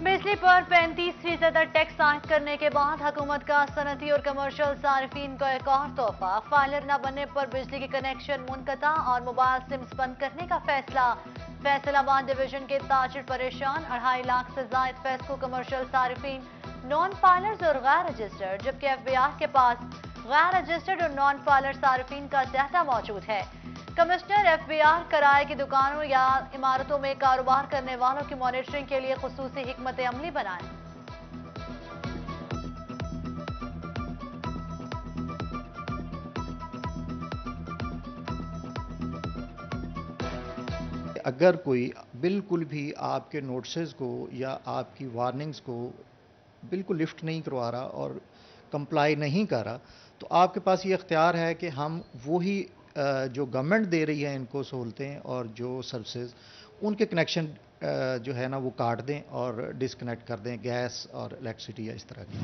बिजली पर 35% टैक्स आयद करने के बाद हुकूमत का सनती और कमर्शियल सार्फिन को एक और तोहफा। फाइलर न बनने पर बिजली के कनेक्शन मुनक़ता और मोबाइल सिम्स बंद करने का फैसला। फैसलाबाद डिवीजन के ताजिर परेशान, 2.5 लाख से जायद फेस्को कमर्शियल सार्फिन नॉन फाइलर्स और गैर रजिस्टर्ड, जबकि FBI के पास गैर रजिस्टर्ड और नॉन फाइलर सार्फिन का डाटा मौजूद है। कमिश्नर FBI किराए की दुकानों या इमारतों में कारोबार करने वालों की मॉनिटरिंग के लिए खुसूसी हिकमत अमली बनाएं। अगर कोई बिल्कुल भी आपके नोटिस को या आपकी वार्निंग्स को बिल्कुल लिफ्ट नहीं करवा रहा और कंप्लाई नहीं कर रहा, तो आपके पास ये इख्तियार है कि हम वही जो गवर्नमेंट दे रही है इनको सहूलतें और जो सर्विसेज, उनके कनेक्शन जो है ना वो काट दें और डिस्कनेक्ट कर दें, गैस और इलेक्ट्रिसिटी या इस तरह की।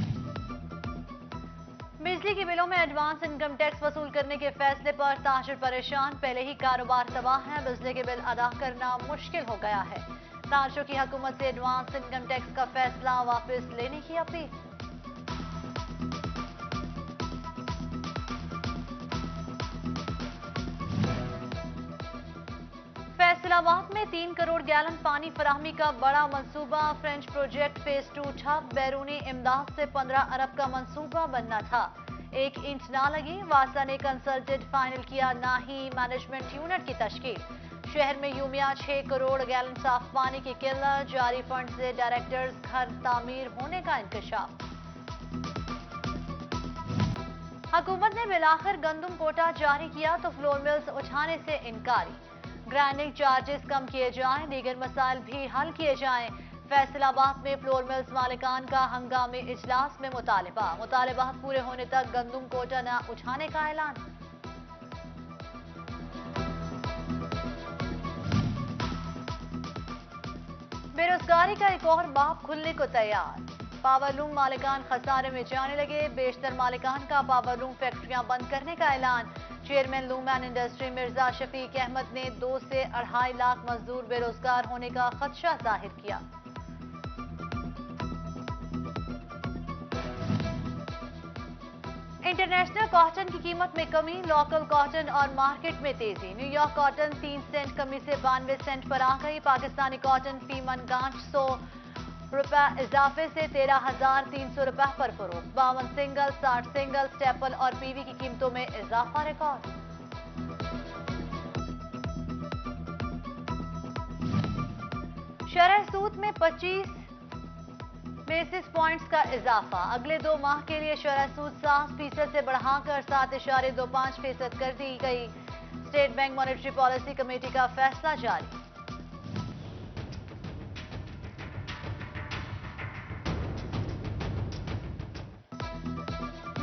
बिजली के बिलों में एडवांस इनकम टैक्स वसूल करने के फैसले पर ताजिर परेशान, पहले ही कारोबार तबाह है, बिजली के बिल अदा करना मुश्किल हो गया है। ताजिरों की हुकूमत से एडवांस इनकम टैक्स का फैसला वापस लेने की अपील। फैसलाबाद में 3 करोड़ गैलन पानी फराहमी का बड़ा मंसूबा। फ्रेंच प्रोजेक्ट फेज 2 ठप, बैरूनी इमदाद से 15 अरब का मंसूबा बनना था, 1 इंच ना लगी। वासा ने कंसल्टेड फाइनल किया, ना ही मैनेजमेंट यूनिट की तश्कील। शहर में यूमिया 6 करोड़ गैलन साफ पानी की किल्लत, जारी फंड से डायरेक्टर्स घर तामीर होने का इंकशाफ। हुकूमत ने बिलाखिर गंदम कोटा जारी किया तो फ्लोर मिल्स उठाने से इनकारी। ग्राइंडिंग चार्जेस कम किए जाएं, दीगर मसाइल भी हल किए जाएं। फैसलाबाद में फ्लोर मिल्स मालिकान का हंगामी इजलास में मुतालबात पूरे होने तक गंदम कोटा न उठाने का ऐलान। बेरोजगारी का एक और बाब खुलने को तैयार, पावरलूम मालिकान खसारे में जाने लगे। बेशतर मालिकान का पावरलूम फैक्ट्रियां बंद करने का ऐलान। चेयरमैन लूमैन इंडस्ट्री मिर्जा शफीक अहमद ने 2 से 2.5 लाख मजदूर बेरोजगार होने का खदशा जाहिर किया। इंटरनेशनल कॉटन की कीमत में कमी, लोकल कॉटन और मार्केट में तेजी। न्यूयॉर्क कॉटन 3 सेंट कमी से 92 सेंट पर आ गई। पाकिस्तानी कॉटन फी मन गांठ 100 रुपए इजाफे से 13,300 रुपए पर फरोख्त। 52 सिंगल, 60 सिंगल, स्टेपल और पीवी की कीमतों में इजाफा रिकॉर्ड। शरह सूद में 25 बेसिस पॉइंट्स का इजाफा, अगले 2 माह के लिए शरह सूद 7% से बढ़ाकर 7.25% कर दी गई। State bank monetary policy committee का फैसला जारी।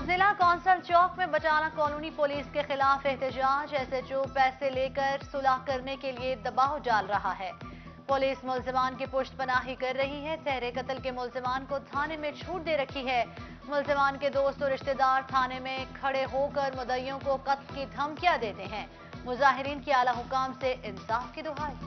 जिला कौंसल चौक में बटाला कॉलोनी पुलिस के खिलाफ एहतजाज। SHO पैसे लेकर सुलह करने के लिए दबाव डाल रहा है। पुलिस मुल्जिमान की पुष्ट पनाही कर रही है। तहरे कत्ल के मुल्जिमान को थाने में छूट दे रखी है। मुल्जिमान के दोस्त और रिश्तेदार थाने में खड़े होकर मुद्दइयों को कत्ल की धमकियां देते हैं। मुजाहिरीन की आला हुकाम से इंसाफ की दुहाई।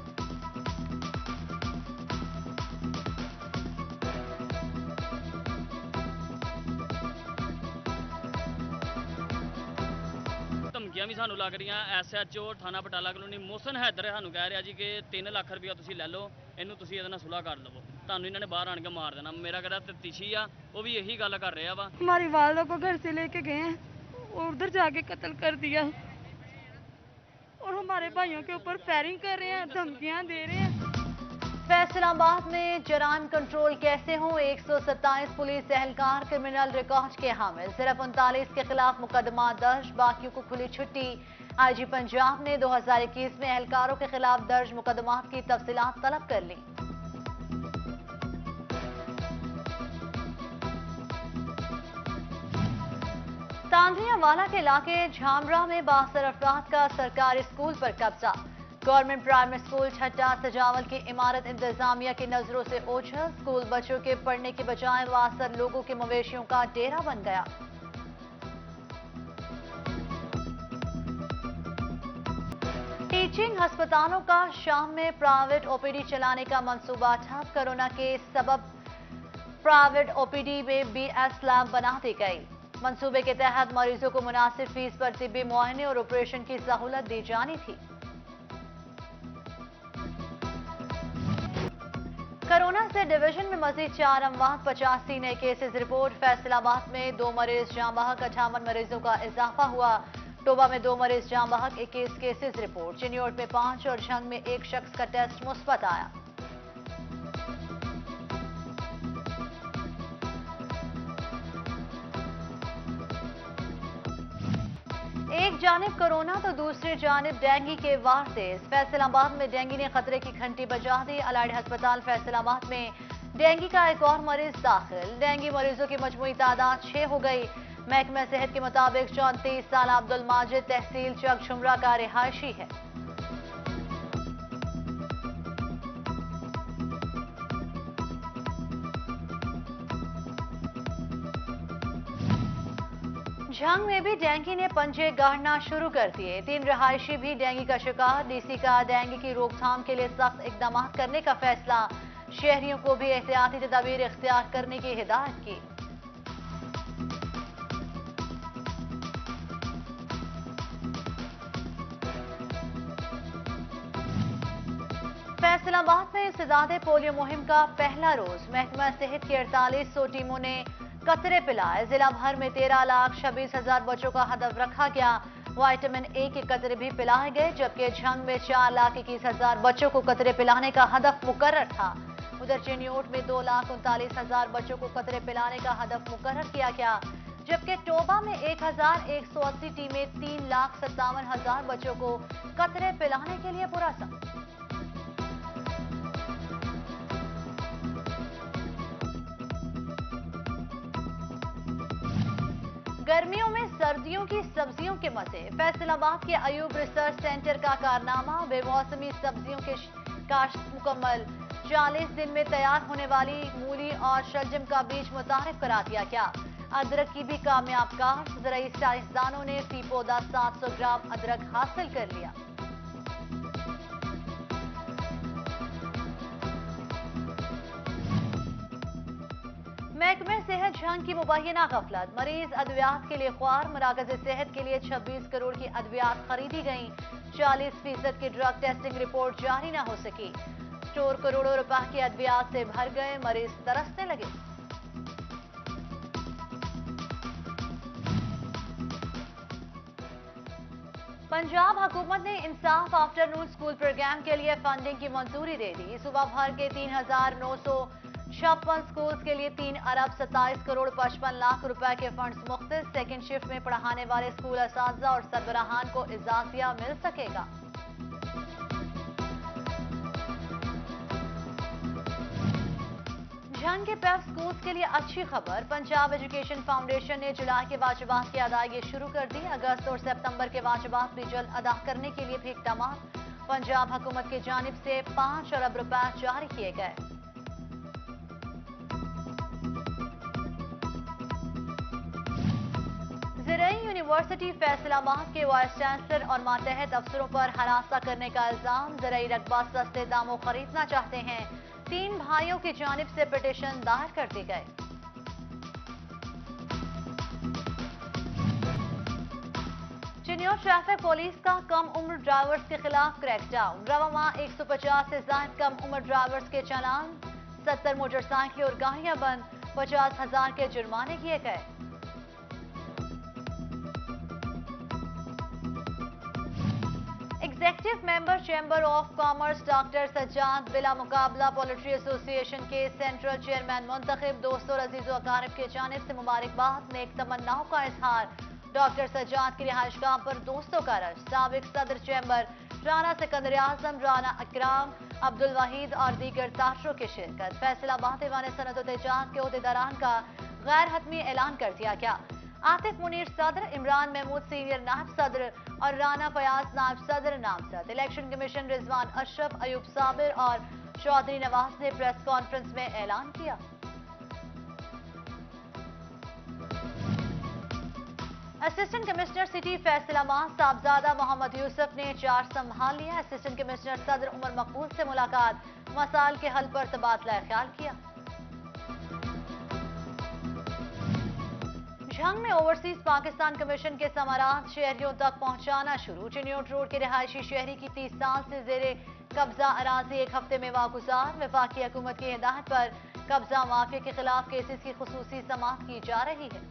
ਧਮਕੀਆਂ ਵੀ ਸਾਨੂੰ ਲੱਗ ਰਹੀਆਂ। SHO ਥਾਣਾ ਬਟਾਲਾ ਕਲੋਨੀ ਮੋਹਸਨ ਹੈਦਰ ਸਾਨੂੰ ਕਹਿ ਰਿਹਾ ਜੀ ਕਿ 3 ਲੱਖ ਰੁਪਇਆ ਤੁਸੀਂ ਲੈ ਲਓ, ਇਹਨੂੰ ਤੁਸੀਂ ਇਹਦੇ ਨਾਲ ਸੁਲ੍ਹਾ ਕਰ ਲਵੋ, ਤੁਹਾਨੂੰ ਇਹਨਾਂ ਨੇ ਬਾਹਰ ਆਣ ਕੇ ਮਾਰ ਦੇਣਾ। ਮੇਰਾ ਕਿਹੜਾ ਤਫਤੀਸ਼ੀ ਆ, ਉਹ ਵੀ ਇਹੀ ਗੱਲ ਕਰ ਰਿਹਾ ਵਾ। हमारी वालदा को घर से लेके गए हैं और उधर जाके कत्ल कर दिया और हमारे भाइयों के ऊपर फायरिंग कर रहे हैं, धमकियां दे रहे हैं। फैसलाबाद में जराइम कंट्रोल कैसे हों, 127 पुलिस एहलकार क्रिमिनल रिकॉर्ड के हामिल। सिर्फ 39 के खिलाफ मुकदमा दर्ज, बाकियों को खुली छुट्टी। IG पंजाब ने 2021 में एहलकारों के खिलाफ दर्ज मुकदमात की तफसीलात तलब कर ली। तांधरियावाला के इलाके झामरा में 72 अफराद का सरकारी स्कूल पर कब्जा। गवर्नमेंट प्राइमरी स्कूल छट्टा सजावल की इमारत इंतजामिया की नजरों से ओझल। स्कूल बच्चों के पढ़ने के बजाय वासर लोगों के मवेशियों का डेरा बन गया। टीचिंग अस्पतालों का शाम में प्राइवेट OPD चलाने का मंसूबा ठप। कोरोना के सबब प्राइवेट ओपीडी में BS लैब बना दी गई। मंसूबे के तहत मरीजों को मुनासिब फीस पर तिब्बी मुआयने और ऑपरेशन की सहूलत दी जानी थी। कोरोना से डिवीजन में मजीद 4 अमवात, 85 नए केसेस रिपोर्ट। फैसलाबाद में 2 मरीज जाँ बहक, 58 मरीजों का इजाफा हुआ। टोबा में 2 मरीज जाँ बहक, 21 केसेस रिपोर्ट। चिन्योट में 5 और झंग में 1 शख्स का टेस्ट मुस्बत आया। एक जानिब कोरोना तो दूसरी जानिब डेंगू के वार तेज। फैसलाबाद में डेंगू ने खतरे की घंटी बजा दी। अलाइड अस्पताल फैसलाबाद में डेंगू का एक और मरीज दाखिल। डेंगू मरीजों की मजमूई तादाद 6 हो गई। महकमा सेहत के मुताबिक 34 साल अब्दुल माजिद तहसील चक झुमरा का रिहायशी है। झंग में भी डेंगू ने पंजे गाड़ना शुरू कर दिए। 3 रिहायशी भी डेंगू का शिकार। डीसी का डेंगू की रोकथाम के लिए सख्त इकदाम करने का फैसला। शहरियों को भी एहतियाती तदाबीर इख्तियार करने की हिदायत की। फैसलाबाद में इंसदादे पोलियो मुहिम का पहला रोज। महकमा सेहत की 4800 टीमों ने कतरे पिलाए। जिला भर में 13,26,000 बच्चों का हदफ रखा गया। विटामिन ए के कतरे भी पिलाए गए, जबकि झंग में 4,21,000 बच्चों को कतरे पिलाने का हदफ मुकर्रर था। उधर चिन्योट में 2,39,000 बच्चों को कतरे पिलाने का हदफ मुकर्रर किया गया, जबकि टोबा में 1,180 टीमें 3,57,000 बच्चों को कतरे पिलाने के लिए पुरसा। गर्मियों में सर्दियों की सब्जियों के मजे। फैसलाबाद के अयूब रिसर्च सेंटर का कारनामा। बेमौसमी सब्जियों के काश्त मुकम्मल। 40 दिन में तैयार होने वाली मूली और शलजम का बीज मुतारिफ करा दिया गया। अदरक की भी कामयाब काश्त। ज़राई साइंसदानों ने फी पौधा 700 ग्राम अदरक हासिल कर लिया। महकमे सेहत झंग की मुबैना गफलत। मरीज अद्वियात के लिए ख्वार। मराकज सेहत के लिए 26 करोड़ की अद्वियात खरीदी गई। 40% की ड्रग टेस्टिंग रिपोर्ट जारी न हो सकी। स्टोर करोड़ों रुपए की अद्वियात से भर गए। मरीज तरसने लगे। पंजाब हुकूमत ने इंसाफ आफ्टरनून स्कूल प्रोग्राम के लिए फंडिंग की मंजूरी दे दी। सूबा भर के 3,956 स्कूल्स के लिए 3 अरब 27 करोड़ 55 लाख रुपए के फंड्स मुख्तस। सेकेंड शिफ्ट में पढ़ाने वाले स्कूल असातिज़ा और सरबराहान को इजाफिया मिल सकेगा। झंग के पेप स्कूल्स के लिए अच्छी खबर। पंजाब एजुकेशन फाउंडेशन ने जुलाई के वाजिबात की अदायगी शुरू कर दी। अगस्त और सितंबर के वाजिबात भी जल्द अदा करने के लिए भी इक़दाम पंजाब हुकूमत की जानिब से 5 अरब रुपए जारी किए गए। ज़राई यूनिवर्सिटी फैसलाबाद के वाइस चांसलर और मातहत अफसरों पर हरासा करने का इल्जाम। ज़राई रकबा सस्ते दामों खरीदना चाहते हैं। 3 भाइयों की जानिब से पिटीशन दायर कर दी गई। चिन्योट ट्रैफिक पुलिस का कम उम्र ड्राइवर्स के खिलाफ क्रैकडाउन। रवा माह 150 से ज्यादा कम उम्र ड्राइवर्स के चालान। 70 मोटरसाइकिल और गाड़ियां बंद। 50,000 के जुर्माने किए गए। Executive member chamber of commerce doctor Sajjad बिला मुकाबला पोल्ट्री एसोसिएशन के सेंट्रल चेयरमैन मुंतखब। दोस्तों और अजीजों अकारिब की जानिब से मुबारकबाद। नेक तमन्नाओं का इजहार। डॉक्टर सज्जाद की रिहाइशगाह पर दोस्तों का रश। साबिक सदर चैम्बर राना सिकंदर आजम, राना अकराम, अब्दुल वहीद और दीगर ताशरों की शिरकत। फैसलाबाद दीवान सनत तजात के अहदेदारान का गैर हतमी ऐलान कर दिया गया। आतिफ मुनीर सदर, इमरान महमूद सीनियर नायब सदर और राना फयाज नायब सदर नामजद। इलेक्शन कमीशन रिजवान अशरफ, अयूब साबिर और चौधरी नवाज ने प्रेस कॉन्फ्रेंस में ऐलान किया। Assistant commissioner city Faisalabad Sahibzada Muhammad Yusuf ने चार्ज संभाल लिया। असिस्टेंट कमिश्नर सदर उमर मकबूल से मुलाकात। मसाइल के हल पर तबादला ख्याल किया। झंग में ओवरसीज पाकिस्तान कमीशन के समारात शहरियों तक पहुंचाना शुरू। चिन्योट रोड के रिहायशी शहरी की 30 साल से जेरे कब्जा अराजी एक हफ्ते में वागुजार। वफाकी हुकूमत की हिदायत पर कब्जा माफिया के खिलाफ केसेस की खुसूसी समाअत की जा रही है।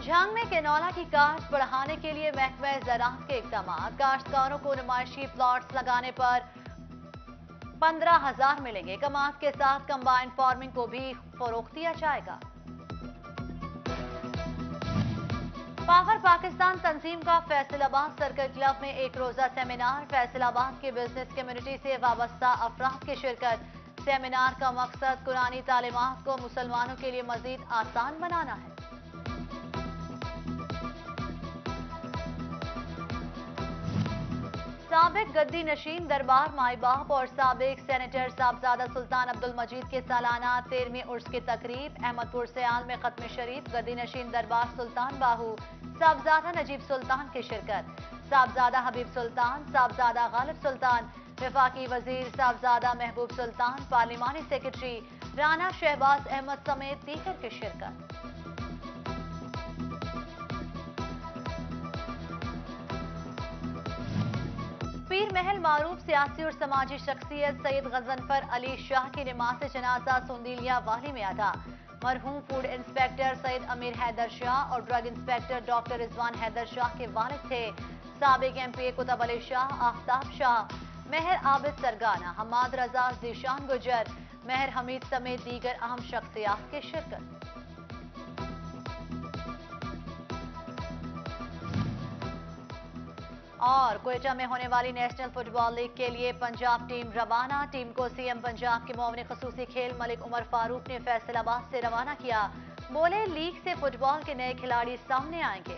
झंग में केनौला की काश्त बढ़ाने के लिए महकमा ज़राअत के इक़दाम। काश्तकारों को नुमाइशी प्लॉट्स लगाने पर 15,000 मिलेंगे। कमात के साथ कंबाइन फार्मिंग को भी फरोख्त दिया जाएगा। पावर पाकिस्तान तंजीम का फैसलाबाद सर्कल क्लब में एक रोजा सेमिनार। फैसलाबाद की बिजनेस कम्युनिटी से वाबस्ता अफराद की शिरकत। सेमिनार का मकसद कुरानी तालीमात को मुसलमानों के लिए मजीद आसान बनाना है। साबिक गद्दी नशीन दरबार माई बाप और साबिक सेनेटर साहबजादा सुल्तान अब्दुल मजीद के सालाना 13वीं उर्स की तकरीब। अहमदपुर सयाल में खत्म शरीफ। गद्दी नशीन दरबार सुल्तान बाहू साहबजादा नजीब सुल्तान की शिरकत। साहबजादा हबीब सुल्तान, साहबजादा गालिब सुल्तान, वफाकी वजीर साहबजादा महबूब सुल्तान, पार्लिमानी सेक्रेटरी राना शहबाज अहमद समेत दीगर की शिरकत। पीर महल मारूफ सियासी और समाजी शख्सियत सैयद गजनफर अली शाह की नमाज जनाजा सुंदीलिया वाली में अदा। मरहूम फूड इंस्पेक्टर सैयद अमीर हैदर शाह और drug inspector doctor Rizwan Haider Shah के वालिद थे। साबिक एमपी कुतुब अली शाह, आफ्ताब शाह, मेहर आबिद सरगाना, हमाद रजा, जीशान गुजर, मेहर हमीद समेत दीगर अहम शख्सियात की शिरकत। और क्वेटा में होने वाली नेशनल फुटबॉल लीग के लिए पंजाब टीम रवाना। टीम को सीएम पंजाब के मुआविन खसूसी खेल मलिक उमर फारूक ने फैसलाबाद से रवाना किया। बोले लीग से फुटबॉल के नए खिलाड़ी सामने आएंगे।